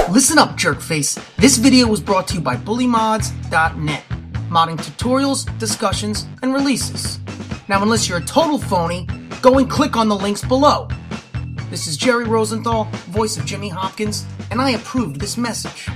Listen up, jerkface. This video was brought to you by bullymods.net. Modding tutorials, discussions, and releases. Now, unless you're a total phony, go and click on the links below. This is Jerry Rosenthal, voice of Jimmy Hopkins, and I approved this message.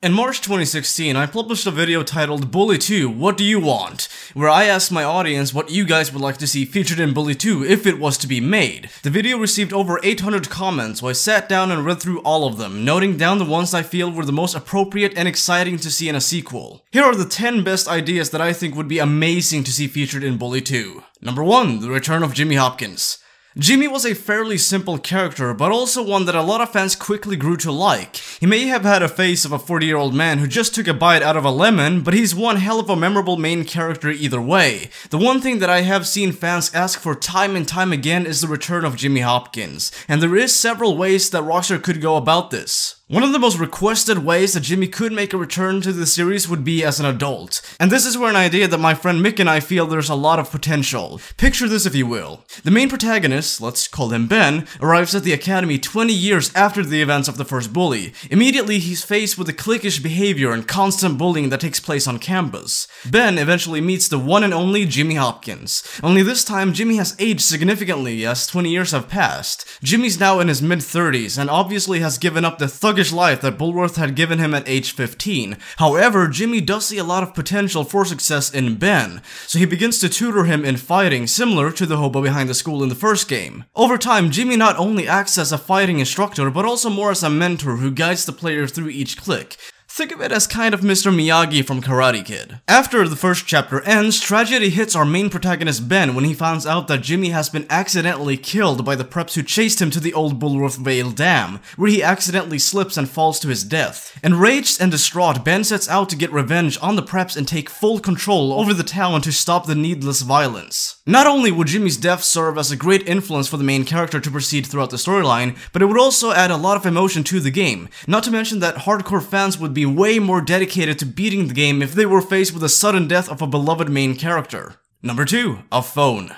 In March 2016, I published a video titled Bully 2, What Do You Want?, where I asked my audience what you guys would like to see featured in Bully 2 if it was to be made. The video received over 800 comments, so I sat down and read through all of them, noting down the ones I feel were the most appropriate and exciting to see in a sequel. Here are the 10 best ideas that I think would be amazing to see featured in Bully 2. Number 1. The return of Jimmy Hopkins. Jimmy was a fairly simple character, but also one that a lot of fans quickly grew to like. He may have had a face of a 40-year-old man who just took a bite out of a lemon, but he's one hell of a memorable main character either way. The one thing that I have seen fans ask for time and time again is the return of Jimmy Hopkins, and there is several ways that Rockstar could go about this. One of the most requested ways that Jimmy could make a return to the series would be as an adult. And this is where an idea that my friend Mick and I feel there's a lot of potential. Picture this if you will. The main protagonist, let's call him Ben, arrives at the academy 20 years after the events of the first Bully. Immediately he's faced with the cliquish behavior and constant bullying that takes place on campus. Ben eventually meets the one and only Jimmy Hopkins. Only this time Jimmy has aged significantly as 20 years have passed. Jimmy's now in his mid-30s and obviously has given up the thuggish life that Bullworth had given him at age 15. However, Jimmy does see a lot of potential for success in Ben, so he begins to tutor him in fighting, similar to the hobo behind the school in the first game. Over time, Jimmy not only acts as a fighting instructor, but also more as a mentor who guides the player through each click. Think of it as kind of Mr. Miyagi from Karate Kid. After the first chapter ends, tragedy hits our main protagonist Ben when he finds out that Jimmy has been accidentally killed by the preps who chased him to the old Bullworth Vale Dam, where he accidentally slips and falls to his death. Enraged and distraught, Ben sets out to get revenge on the preps and take full control over the town to stop the needless violence. Not only would Jimmy's death serve as a great influence for the main character to proceed throughout the storyline, but it would also add a lot of emotion to the game, not to mention that hardcore fans would be way more dedicated to beating the game if they were faced with the sudden death of a beloved main character. Number 2. A phone.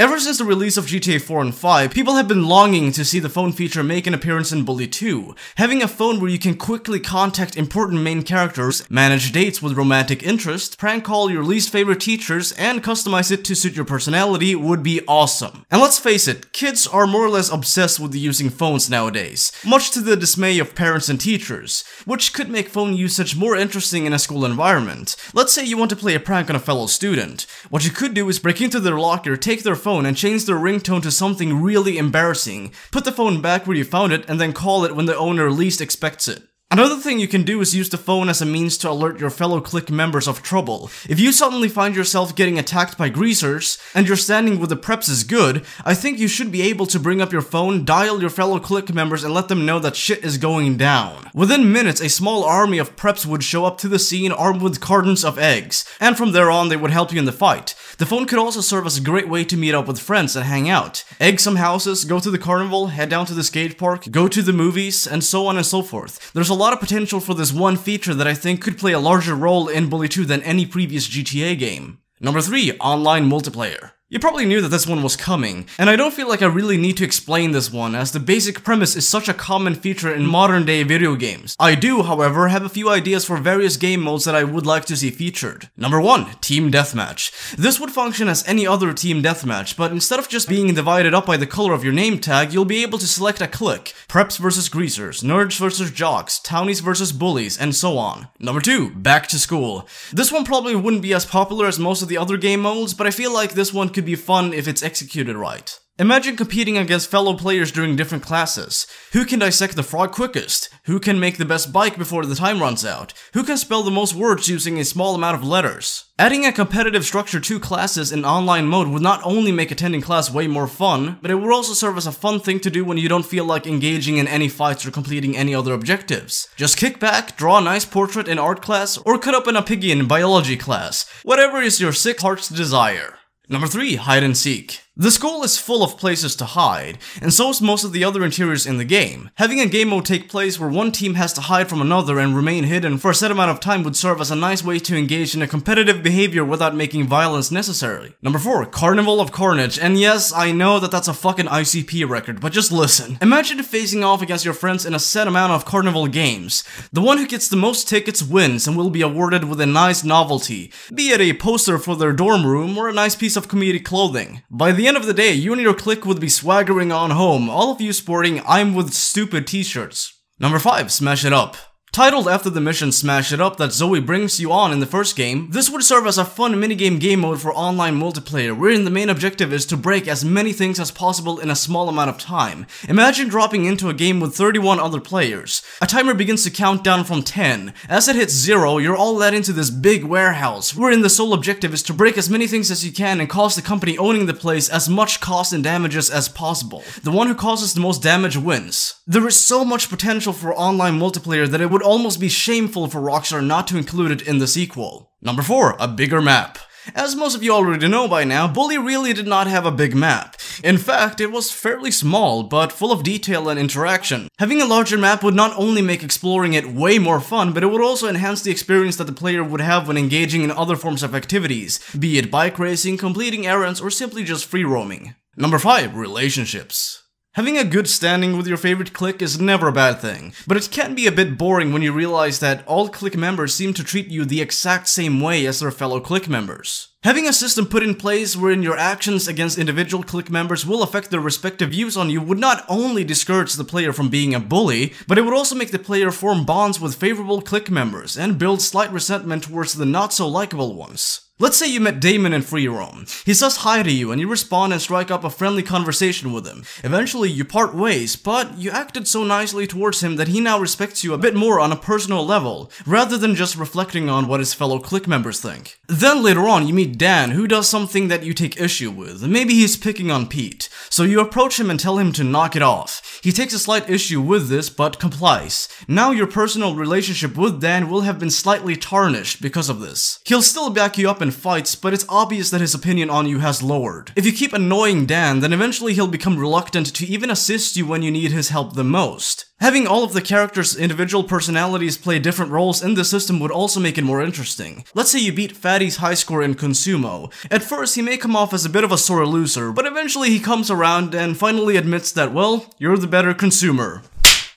Ever since the release of GTA 4 and 5, people have been longing to see the phone feature make an appearance in Bully 2. Having a phone where you can quickly contact important main characters, manage dates with romantic interest, prank call your least favorite teachers, and customize it to suit your personality would be awesome. And let's face it, kids are more or less obsessed with using phones nowadays, much to the dismay of parents and teachers, which could make phone usage more interesting in a school environment. Let's say you want to play a prank on a fellow student. What you could do is break into their locker, take their phone, and change their ringtone to something really embarrassing. Put the phone back where you found it and then call it when the owner least expects it. Another thing you can do is use the phone as a means to alert your fellow clique members of trouble. If you suddenly find yourself getting attacked by greasers, and your standing with the preps is good, I think you should be able to bring up your phone, dial your fellow clique members, and let them know that shit is going down. Within minutes, a small army of preps would show up to the scene armed with cartons of eggs, and from there on they would help you in the fight. The phone could also serve as a great way to meet up with friends and hang out. Egg some houses, go to the carnival, head down to the skate park, go to the movies, and so on and so forth. There's a lot of potential for this one feature that I think could play a larger role in Bully 2 than any previous GTA game. Number 3. Online multiplayer. You probably knew that this one was coming, and I don't feel like I really need to explain this one, as the basic premise is such a common feature in modern day video games. I do, however, have a few ideas for various game modes that I would like to see featured. Number 1. Team Deathmatch. This would function as any other team deathmatch, but instead of just being divided up by the color of your name tag, you'll be able to select a clique. Preps versus greasers, nerds versus jocks, townies versus bullies, and so on. Number 2. Back to school. This one probably wouldn't be as popular as most of the other game modes, but I feel like this one could be fun if it's executed right. Imagine competing against fellow players during different classes. Who can dissect the frog quickest? Who can make the best bike before the time runs out? Who can spell the most words using a small amount of letters? Adding a competitive structure to classes in online mode would not only make attending class way more fun, but it would also serve as a fun thing to do when you don't feel like engaging in any fights or completing any other objectives. Just kick back, draw a nice portrait in art class, or cut open a piggy in biology class. Whatever is your sick heart's desire. Number 3. Hide and seek. The school is full of places to hide, and so is most of the other interiors in the game. Having a game mode take place where one team has to hide from another and remain hidden for a set amount of time would serve as a nice way to engage in a competitive behavior without making violence necessary. Number 4, Carnival of Carnage. And yes, I know that that's a fucking ICP record, but just listen. Imagine facing off against your friends in a set amount of carnival games. The one who gets the most tickets wins and will be awarded with a nice novelty, be it a poster for their dorm room or a nice piece of comedic clothing. By the end of the day, you and your clique would be swaggering on home, all of you sporting "I'm with stupid" t-shirts. Number 5, Smash It Up. Titled after the mission Smash It Up that Zoe brings you on in the first game, this would serve as a fun minigame game mode for online multiplayer, wherein the main objective is to break as many things as possible in a small amount of time. Imagine dropping into a game with 31 other players. A timer begins to count down from 10. As it hits 0, you're all led into this big warehouse, wherein the sole objective is to break as many things as you can and cause the company owning the place as much cost and damages as possible. The one who causes the most damage wins. There is so much potential for online multiplayer that it would almost be shameful for Rockstar not to include it in the sequel. Number 4, a bigger map. As most of you already know by now, Bully really did not have a big map. In fact, it was fairly small, but full of detail and interaction. Having a larger map would not only make exploring it way more fun, but it would also enhance the experience that the player would have when engaging in other forms of activities, be it bike racing, completing errands, or simply just free roaming. Number 5, relationships. Having a good standing with your favorite clique is never a bad thing, but it can be a bit boring when you realize that all clique members seem to treat you the exact same way as their fellow clique members. Having a system put in place wherein your actions against individual clique members will affect their respective views on you would not only discourage the player from being a bully, but it would also make the player form bonds with favorable clique members and build slight resentment towards the not so likable ones. Let's say you met Damon in free roam. He says hi to you and you respond and strike up a friendly conversation with him. Eventually you part ways, but you acted so nicely towards him that he now respects you a bit more on a personal level, rather than just reflecting on what his fellow clique members think. Then later on you meet Dan, who does something that you take issue with. Maybe he's picking on Pete. So you approach him and tell him to knock it off. He takes a slight issue with this, but complies. Now your personal relationship with Dan will have been slightly tarnished because of this. He'll still back you up in fights, but it's obvious that his opinion on you has lowered. If you keep annoying Dan, then eventually he'll become reluctant to even assist you when you need his help the most. Having all of the characters' individual personalities play different roles in the system would also make it more interesting. Let's say you beat Fatty's high score in Consumo. At first, he may come off as a bit of a sore loser, but eventually he comes around and finally admits that, well, you're the better consumer.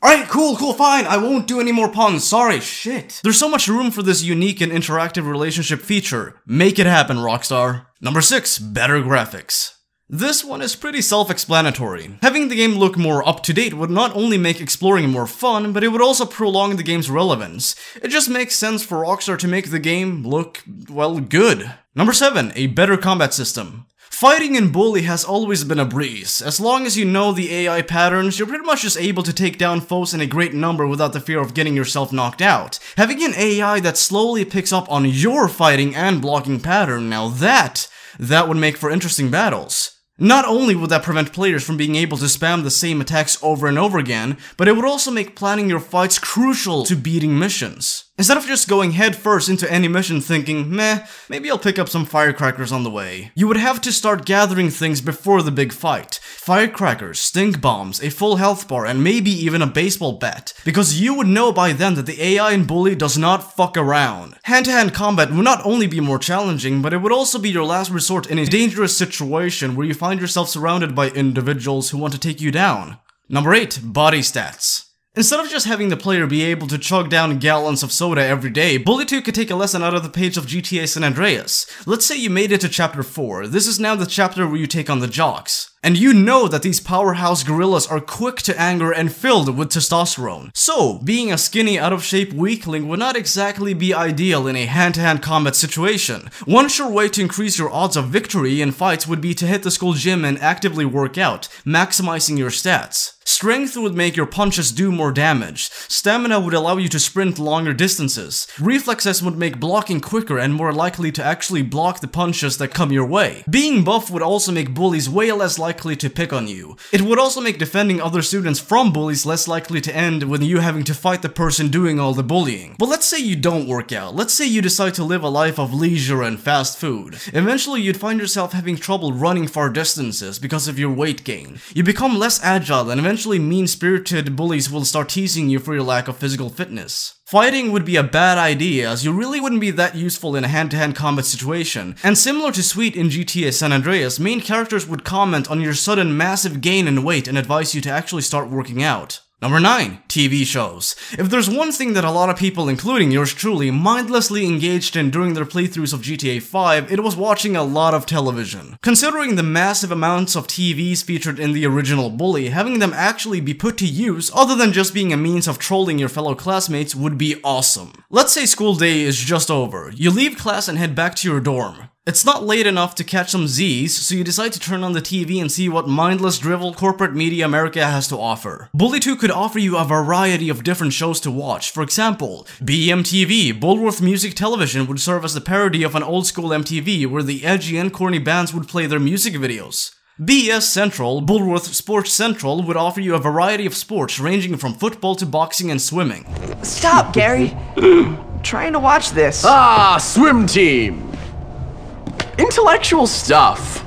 Alright, cool, fine, I won't do any more puns, sorry, shit. There's so much room for this unique and interactive relationship feature. Make it happen, Rockstar. Number 6, better graphics. This one is pretty self-explanatory. Having the game look more up-to-date would not only make exploring more fun, but it would also prolong the game's relevance. It just makes sense for Rockstar to make the game look, well, good. Number 7, a better combat system. Fighting in Bully has always been a breeze. As long as you know the AI patterns, you're pretty much just able to take down foes in a great number without the fear of getting yourself knocked out. Having an AI that slowly picks up on your fighting and blocking pattern, now that would make for interesting battles. Not only would that prevent players from being able to spam the same attacks over and over again, but it would also make planning your fights crucial to beating missions. Instead of just going headfirst into any mission thinking, meh, maybe I'll pick up some firecrackers on the way, you would have to start gathering things before the big fight. Firecrackers, stink bombs, a full health bar, and maybe even a baseball bat. Because you would know by then that the AI in Bully does not fuck around. Hand-to-hand combat would not only be more challenging, but it would also be your last resort in a dangerous situation where you find yourself surrounded by individuals who want to take you down. Number 8, body stats. Instead of just having the player be able to chug down gallons of soda every day, Bully 2 could take a lesson out of the page of GTA San Andreas. Let's say you made it to chapter 4. This is now the chapter where you take on the jocks. And you know that these powerhouse gorillas are quick to anger and filled with testosterone. So, being a skinny, out-of-shape weakling would not exactly be ideal in a hand-to-hand combat situation. One sure way to increase your odds of victory in fights would be to hit the school gym and actively work out, maximizing your stats. Strength would make your punches do more damage. Stamina would allow you to sprint longer distances. Reflexes would make blocking quicker and more likely to actually block the punches that come your way. Being buff would also make bullies way less likely likely to pick on you. It would also make defending other students from bullies less likely to end with you having to fight the person doing all the bullying. But let's say you don't work out. Let's say you decide to live a life of leisure and fast food. Eventually you'd find yourself having trouble running far distances because of your weight gain. You become less agile, and eventually mean-spirited bullies will start teasing you for your lack of physical fitness. Fighting would be a bad idea, as you really wouldn't be that useful in a hand-to-hand combat situation, and similar to Sweet in GTA San Andreas, main characters would comment on your sudden massive gain in weight and advise you to actually start working out. Number 9. TV shows. If there's one thing that a lot of people, including yours truly, mindlessly engaged in during their playthroughs of GTA 5, it was watching a lot of television. Considering the massive amounts of TVs featured in the original Bully, having them actually be put to use, other than just being a means of trolling your fellow classmates, would be awesome. Let's say school day is just over. You leave class and head back to your dorm. It's not late enough to catch some Z's, so you decide to turn on the TV and see what mindless drivel corporate media America has to offer. Bully 2 could offer you a variety of different shows to watch. For example, BMTV, Bullworth Music Television, would serve as a parody of an old school MTV where the edgy and corny bands would play their music videos. BS Central, Bullworth Sports Central, would offer you a variety of sports ranging from football to boxing and swimming. Stop, Gary! Trying to watch this. Ah, swim team! Intellectual stuff.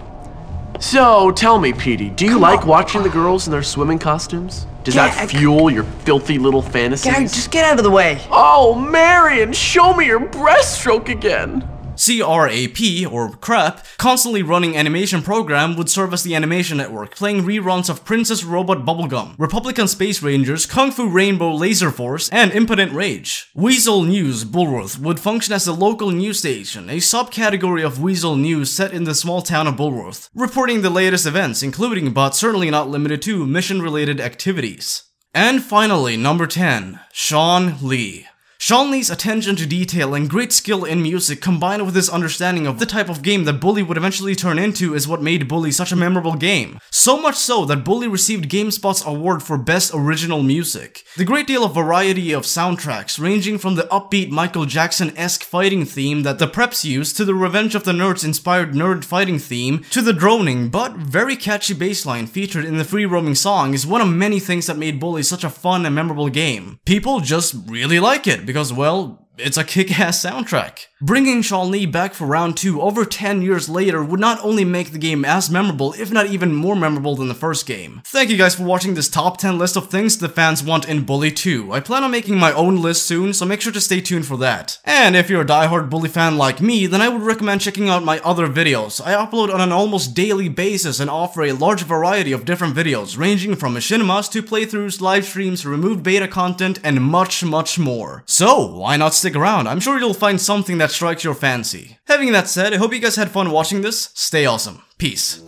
So, tell me, Petey, do you like watching the girls in their swimming costumes? Does that fuel your filthy little fantasies? Gary, just get out of the way. Oh, Marion, show me your breaststroke again. C.R.A.P, or C.R.A.P, constantly running animation program, would serve as the animation network, playing reruns of Princess Robot Bubblegum, Republican Space Rangers, Kung Fu Rainbow Laser Force, and Impotent Rage. Weazel News, Bullworth, would function as a local news station, a subcategory of Weazel News set in the small town of Bullworth, reporting the latest events, including, but certainly not limited to, mission-related activities. And finally, number 10, Shawn Lee. Shawn Lee's attention to detail and great skill in music, combined with his understanding of the type of game that Bully would eventually turn into, is what made Bully such a memorable game. So much so that Bully received GameSpot's award for Best Original Music. The great deal of variety of soundtracks, ranging from the upbeat Michael Jackson-esque fighting theme that the preps used, to the Revenge of the Nerds-inspired nerd fighting theme, to the droning but very catchy bassline featured in the free-roaming song, is one of many things that made Bully such a fun and memorable game. People just really like it, because, well, it's a kick-ass soundtrack. Bringing Shawn Lee back for round 2 over 10 years later would not only make the game as memorable, if not even more memorable than the first game. Thank you guys for watching this top 10 list of things the fans want in Bully 2. I plan on making my own list soon, so make sure to stay tuned for that. And if you're a diehard Bully fan like me, then I would recommend checking out my other videos. I upload on an almost daily basis and offer a large variety of different videos, ranging from machinimas to playthroughs, live streams, removed beta content, and much, much more. So, why not stick around? I'm sure you'll find something that strikes your fancy. Having that said, I hope you guys had fun watching this. Stay awesome. Peace.